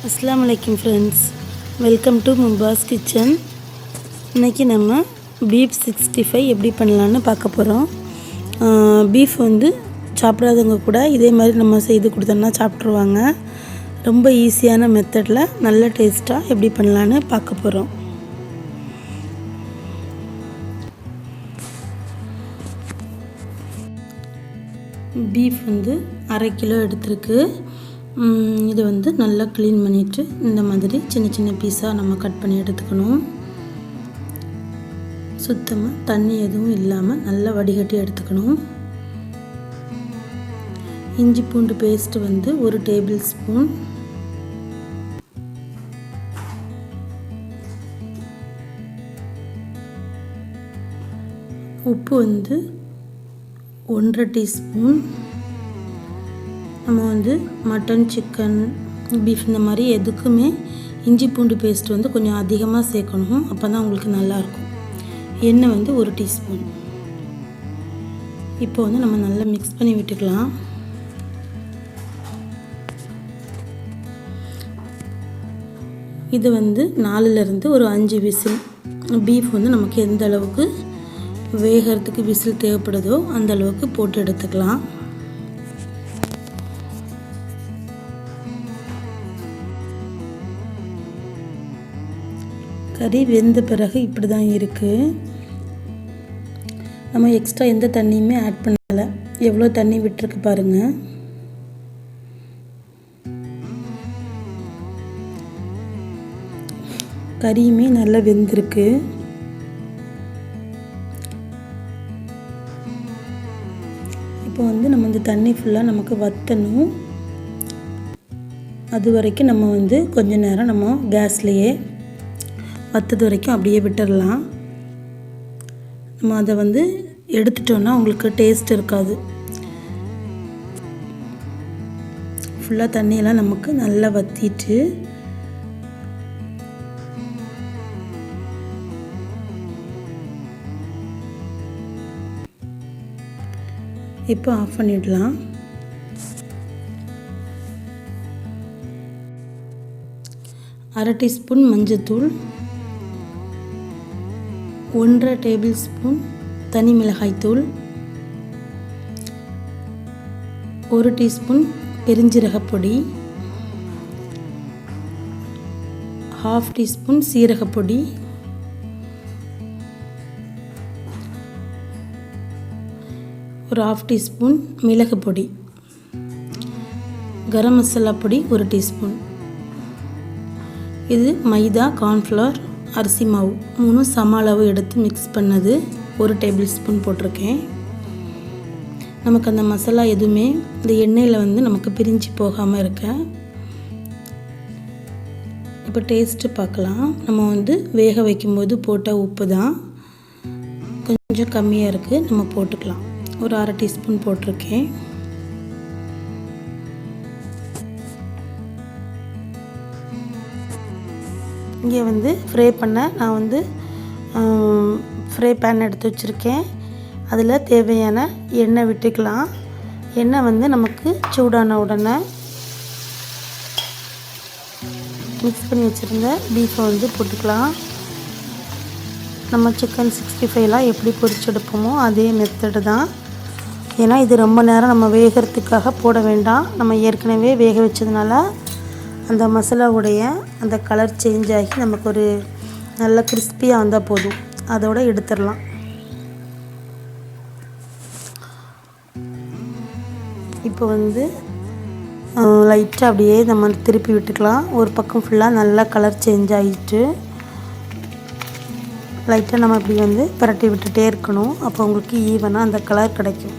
Assalamu alaikum friends, welcome to Muba's kitchen. இன்னைக்கு நம்ம beef 65 எப்படி பண்ணலாம்னு பார்க்க போறோம். beef வந்து சாப்பிடாதவங்க கூட இதே மாதிரி நம்ம செய்து கொடுத்தோம்னா சாப்பிட்டுருவாங்க. ரொம்ப ஈஸியான மெத்தட்ல நல்ல டேஸ்டா எப்படி பண்ணலாம்னு பார்க்க போறோம். beef வந்து 1/2 கிலோ எடுத்துருக்கு. இது வந்து நல்லா க்ளீன் பண்ணிட்டு இந்த மாதிரி சின்ன சின்ன பீஸா நம்ம கட் பண்ணி எடுத்துக்கணும். சுத்தமா தண்ணி எதுவும் இல்லாம நல்லா வடிகட்டி எடுத்துக்கணும். இஞ்சி பூண்டு பேஸ்ட் வந்து 1 டேபிள் ஸ்பூன், உப்பு வந்து 1/2 டீஸ்பூன். நம்ம வந்து மட்டன், சிக்கன், பீஃப் இந்த மாதிரி எதுக்குமே இஞ்சி பூண்டு பேஸ்ட் வந்து கொஞ்சம் அதிகமாக சேர்க்கணும். அப்போ தான் உங்களுக்கு நல்லாயிருக்கும். எண்ணெய் வந்து 1 டீஸ்பூன். இப்போ வந்து நம்ம நல்லா மிக்ஸ் பண்ணி விட்டுக்கலாம். இது வந்து 4லேருந்து ஒரு 5 விசில். பீஃப் வந்து நமக்கு எந்த அளவுக்கு வேகிறதுக்கு விசில் தேவைப்படுதோ அந்த அளவுக்கு போட்டு எடுத்துக்கலாம். கறி வெந்த பிறகு இப்படி தான் இருக்குது. நம்ம எக்ஸ்ட்ரா எந்த தண்ணியுமே ஆட் பண்ணலை. எவ்வளோ தண்ணி விட்டுருக்கு பாருங்கள். கறியுமே நல்லா வெந்திருக்கு. இப்போ வந்து நம்ம இந்த தண்ணி ஃபுல்லாக நமக்கு வற்றணும். அது வரைக்கும் நம்ம வந்து கொஞ்ச நேரம் நம்ம கேஸ்லேயே வற்றது வரைக்கும் அப்படியே விட்டுடலாம். நம்ம அதை வந்து எடுத்துட்டோன்னா உங்களுக்கு டேஸ்ட் இருக்காது. ஃபுல்லாக தண்ணியெல்லாம் நமக்கு நல்லா வற்றிட்டு இப்போ ஆஃப் பண்ணிடலாம். அரை டீஸ்பூன் மஞ்சத்தூள், 1/2 டேபிள் ஸ்பூன் தனி மிளகாய்த்தூள், 1 டீஸ்பூன் பெருஞ்சீரகப்பொடி, 1/2 டீஸ்பூன் சீரகப்பொடி, 1/2 டீஸ்பூன் மிளகு பொடி, கரம் மசாலா பொடி 1 டீஸ்பூன். இது மைதா, கார்ன்ஃப்ளவர், அரிசி மாவு 3 சம அளவு எடுத்து மிக்ஸ் பண்ணது 1 டேபிள் ஸ்பூன் போட்டிருக்கேன். நமக்கு அந்த மசாலா எதுவுமே இந்த எண்ணெயில் வந்து நமக்கு பிரிஞ்சு போகாமல் இருக்க. இப்போ டேஸ்ட்டு பார்க்கலாம். நம்ம வந்து வேக வைக்கும்போது போட்ட உப்பு தான் கொஞ்சம் கம்மியாக இருக்குது. நம்ம போட்டுக்கலாம். ஒரு 1/2 டீஸ்பூன் போட்டிருக்கேன். இங்கே வந்து ஃப்ரை பண்ண நான் வந்து ஃப்ரை பேன் எடுத்து வச்சுருக்கேன். அதில் தேவையான எண்ணெய் விட்டுக்கலாம். எண்ணெய் வந்து நமக்கு சூடான உடனே மிக்ஸ் பண்ணி வச்சுருந்த பீஃபை வந்து போட்டுக்கலாம். நம்ம சிக்கன் 65லாம் எப்படி பொரிச்செடுப்போமோ அதே மெத்தடு தான். ஏன்னா இது ரொம்ப நேரம் நம்ம வேகிறதுக்காக போட வேண்டாம். நம்ம ஏற்கனவே வேக வச்சதுனால அந்த மசாலாவுடைய அந்த கலர் சேஞ்ச் ஆகி நமக்கு ஒரு நல்ல கிறிஸ்பியாக வந்தால் போதும். அதோடு எடுத்துடலாம். இப்போ வந்து லைட்டாக அப்படியே நம்ம திருப்பி விட்டுக்கலாம். ஒரு பக்கம் ஃபுல்லாக நல்லா கலர் சேஞ்ச் ஆகிட்டு லைட்டாக நம்ம இப்படி வந்து பரட்டி விட்டுட்டே இருக்கணும். அப்போ உங்களுக்கு ஈவனாக அந்த கலர் கிடைக்கும்.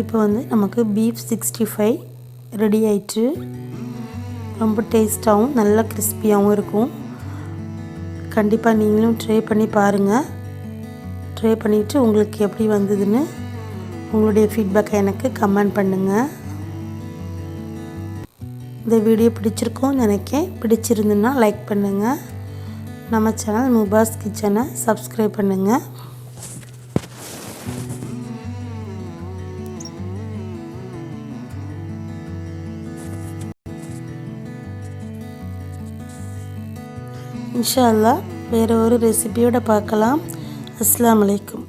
இப்போ வந்து நமக்கு பீஃப் 65 ரெடி ஆயிட்டு. ரொம்ப டேஸ்ட்டாகவும் நல்லா கிறிஸ்பியாகவும் இருக்கும். கண்டிப்பாக நீங்களும் ட்ரை பண்ணி பாருங்கள். ட்ரை பண்ணிவிட்டு உங்களுக்கு எப்படி வந்ததுன்னு உங்களுடைய ஃபீட்பேக்கை எனக்கு கமெண்ட் பண்ணுங்கள். இந்த வீடியோ பிடிச்சிருக்கோன்னு நினைக்கிறேன். பிடிச்சிருந்துன்னா லைக் பண்ணுங்கள். நம்ம சேனல் முபாஸ் கிச்சனை சப்ஸ்கிரைப் பண்ணுங்கள். இன்ஷா அல்லாஹ் வேறு ஒரு ரெசிபியோட பார்க்கலாம். அஸ்ஸலாமு அலைக்கும்.